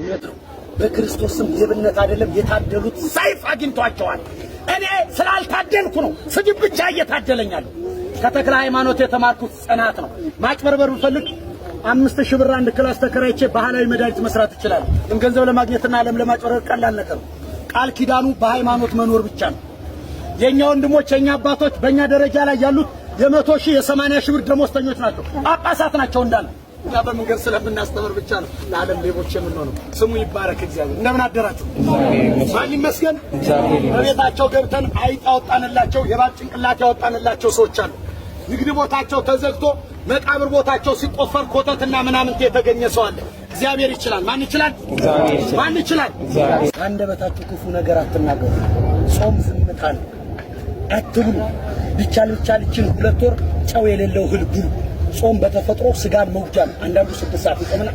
እውነት ነው። በክርስቶስም ሌብነት አይደለም የታደሉት ሰይፍ አግኝቷቸዋል። እኔ ስላልታደልኩ ነው ስድብ ብቻ እየታደለኛለሁ። ከተክለ ሃይማኖት የተማርኩት ጽናት ነው። ማጭበርበር ብፈልግ 5000 ብር አንድ ክላስ ተከራይቼ ባህላዊ መድኃኒት መስራት ይችላል። ገንዘብ ለማግኘትና ዓለም ለማጭበርበር ቀላል ነገር ነው። ቃል ኪዳኑ በሃይማኖት መኖር ብቻ ነው። የኛ ወንድሞች የኛ አባቶች በእኛ ደረጃ ላይ ያሉት የ100 ሺህ የ80 ሺህ ብር ደሞዝተኞች ናቸው። ጳጳሳት ናቸው እንዳለ እኛ በመንገድ ስለምናስተምር ብቻ ነው ለዓለም ሌቦች የምንሆነው። ስሙ ይባረክ እግዚአብሔር። እንደምን አደራችሁ? ማን ይመስገን። በቤታቸው ገብተን አይጥ ያወጣንላቸው የባጭ ጭንቅላት ያወጣንላቸው ሰዎች አሉ። ንግድ ቦታቸው ተዘግቶ መቃብር ቦታቸው ሲቆፈር ኮተትና ምናምንት የተገኘ ሰው አለ። እግዚአብሔር ይችላል። ማን ይችላል? ማን ይችላል? አንደበታችሁ ክፉ ነገር አትናገሩ። ጾም ዝምታ ነው። አትብሉ። ቢቻል ይችን 2 ወር ጨው የሌለው እህል ብሉ። ጾም በተፈጥሮ ስጋን መውጃ ነው። አንዳንዱ 6 ሰዓት ይጾምና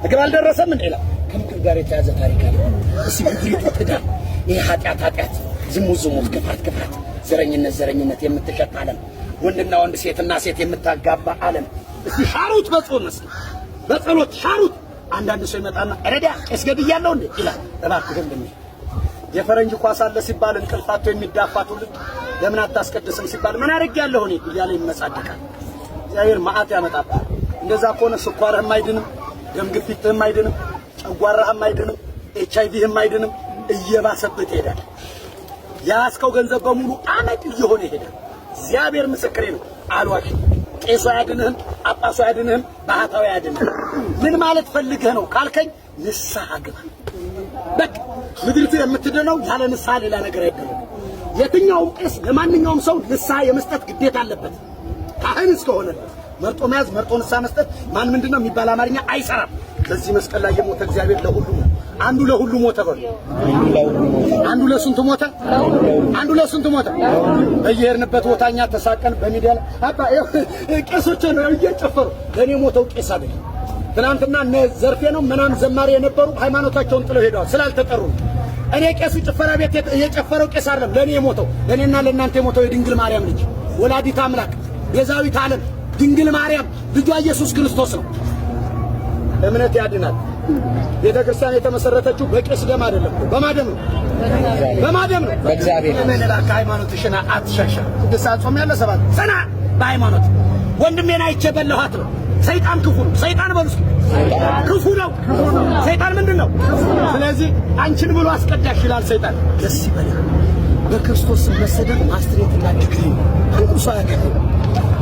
ምግብ አልደረሰም እንዴ ይላል። ከምግብ ጋር የተያዘ ታሪክ አለ። እስኪ ግብሪቱ ትዳር፣ ይሄ ኃጢአት፣ ዝሙት፣ ክፋት፣ ዘረኝነት የምትሸጥ ዓለም፣ ወንድና ወንድ ሴትና ሴት የምታጋባ ዓለም። እስቲ ሻሩት በጾም እስቲ በጸሎት ሻሩት። አንዳንድ ሰው ይመጣና ረዳ ቄስ ገድያለሁ እንዴ ይላል። እባክህ እንደም የፈረንጅ ኳስ አለ ሲባል እንቅልፋቶ የሚዳፋ ትውልድ ለምን አታስቀድስም ሲባል ምን አድርጌያለሁ እኔ እያለ ይመጻደቃል። እግዚአብሔር መዓት ያመጣብሃል። እንደዛ ከሆነ ስኳርህም አይድንም፣ ደም ግፊትህም አይድንም፣ ጨጓራህም አይድንም፣ HIV አይድንም። እየባሰበት ይሄዳል። ያስከው ገንዘብ በሙሉ አመድ እየሆነ ይሄዳል። እግዚአብሔር ምስክሬ ነው። አልዋሽ ቄሱ አያድንህም፣ ጳጳሱ አያድንህም፣ ባህታዊ አያድንህም። ምን ማለት ፈልገህ ነው ካልከኝ ንስሐ ግባ። በቃ ምድሪቱ የምትድነው ያለ ንስሐ ሌላ ነገር አይደለም። የትኛውም ቄስ ለማንኛውም ሰው ንስሐ የመስጠት ግዴታ አለበት። ካህን እስከሆነ መርጦ መያዝ፣ መርጦ ንስሐ መስጠት ማን ምንድነው የሚባል አማርኛ አይሰራም። በዚህ መስቀል ላይ የሞተ እግዚአብሔር ለሁሉ ነው። አንዱ ለሁሉ ሞተ በሉ። አንዱ ለስንቱ ሞተ? አንዱ ለስንቱ ሞተ? በየሄድንበት ቦታኛ ተሳቀን በሚዲያ ላይ አባ ቄሶች ነው እየጨፈሩ ለኔ ሞተው ቄስ አይደለም። ትናንትና እነ ዘርፌ ነው ምናምን ዘማሪ የነበሩ ሃይማኖታቸውን ጥለው ሄደዋል ስላልተጠሩ። እኔ ቄሱ ጭፈራ ቤት የጨፈረው ቄስ አይደለም ለኔ የሞተው፣ ለኔና ለእናንተ የሞተው የድንግል ማርያም ልጅ ወላዲተ አምላክ ቤዛዊተ ዓለም ድንግል ማርያም ልጇ ኢየሱስ ክርስቶስ ነው። እምነት ያድናል። ቤተክርስቲያን የተመሰረተችው በቄስ ደም አይደለም፣ በማደም ነው። በማደም ነው። በእግዚአብሔር ምን እባክህ ሃይማኖትሽን አትሸሻ። ቅዱሳን ጾም ያለ ሰባት ጽና በሃይማኖት። ወንድሜን አይቼ በለኋት ነው። ሰይጣን ክፉ ነው። ሰይጣን በሉስ ክፉ ነው። ሰይጣን ምንድነው? ስለዚህ አንቺን ብሎ አስቀዳሽ ይላል ሰይጣን። ደስ ይበላል። በክርስቶስ መሰደድ ማስትሬትና ዲግሪ አንቁሳ ያገኘ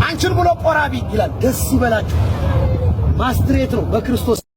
አንቺን ብሎ ቆራቢ ይላል። ደስ ይበላችሁ። ማስትሬት ነው በክርስቶስ